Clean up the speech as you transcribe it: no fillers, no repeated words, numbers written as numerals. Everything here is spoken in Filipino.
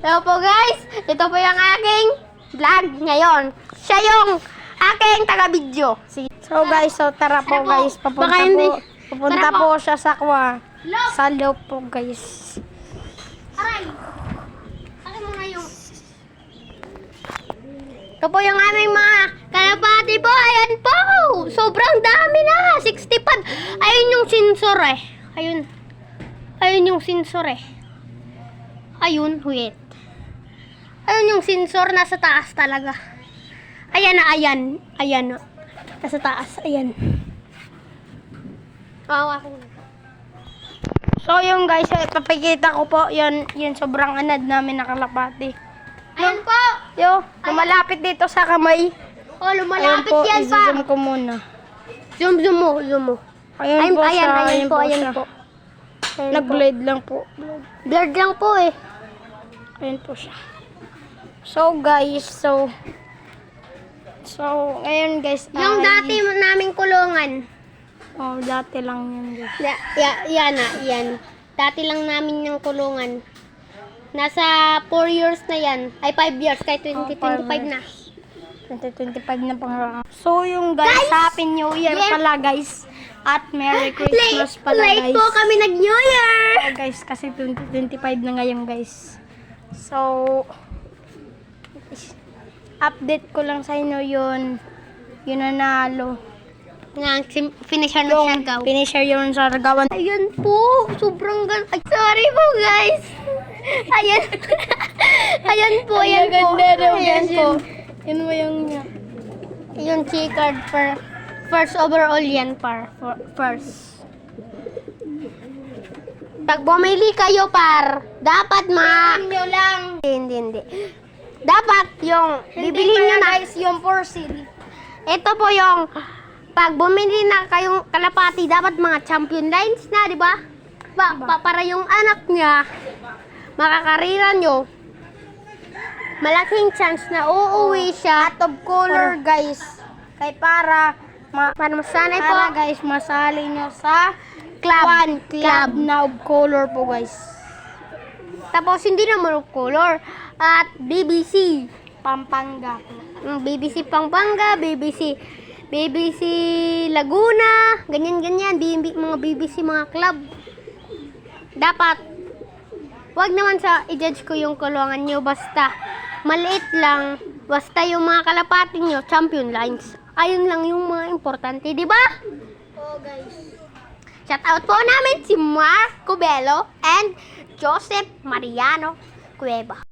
Hello po guys, ito po yung aking vlog ngayon. Siya yung aking taga-video. So guys, tara po guys, papunta po siya sa sa loob po guys. Aray! Akin mo na yung... Ito po yung aming mga kalapati po. Ayan po! Sobrang dami na! 60 pad. Ayun yung sensor eh. Ayun yung sensor eh. Ayun, wait. Ayun yung sensor, nasa taas talaga. Ayan na, ayan. Ayan na. Nasa taas, ayan. So yung guys, papakita ko po yun sobrang anad namin na kalapati. Ayan po! Lumalapit dito sa kamay. Oh, lumalapit Ayan po, yan pa. i-zoom ko muna. Zoom mo. Ayan po siya, Ayan po. Nag-blade lang po. Blurred lang po eh. Ayan po siya. So guys, so ngayon guys, Yung dati naming kulungan. dati lang yun guys. Yan. Dati lang namin yung kulungan. Nasa 4 years na yan. Ay, 5 years. Kahit 2025 na. 2025 na pang. So yung guys, Happy New Year pala guys. At Merry Christmas pala guys. Late po kami nag-New Year! So guys, kasi 2025 na ngayon guys. So, update ko lang sa inyo yun nanalo. Finisher na siya gaw. Finisher yun sa Ragawan. Ayun po, sobrang ganda. Sorry po guys. Ayan. Ayan po. Yun mo yung niya. Yung checkered first overall yan first. Pag bumili kayo dapat nyo lang. Hindi. Dapat yung bibili nyo na guys, yung 4CD. ito po yung pag bumili na kayong kalapati, dapat mga champion lines na, di ba? Para yung anak niya, makakarira nyo, malaking chance na uuwi siya. Out of color guys. Kay para Masanay po. para guys, masali nyo sa club na of color po guys. Tapos hindi naman of color. At BBC. Pampanga. BBC Pampanga, BBC Laguna, ganyan. Mga BBC, mga club. Dapat, wag naman i-judge ko yung kulungan nyo, basta maliit lang, basta yung mga kalapati nyo, champion lines. Ayun lang yung mga importante, di ba? Oh guys. Shout out po namin si Mark Cubelo and Joseph Mariano Cueva.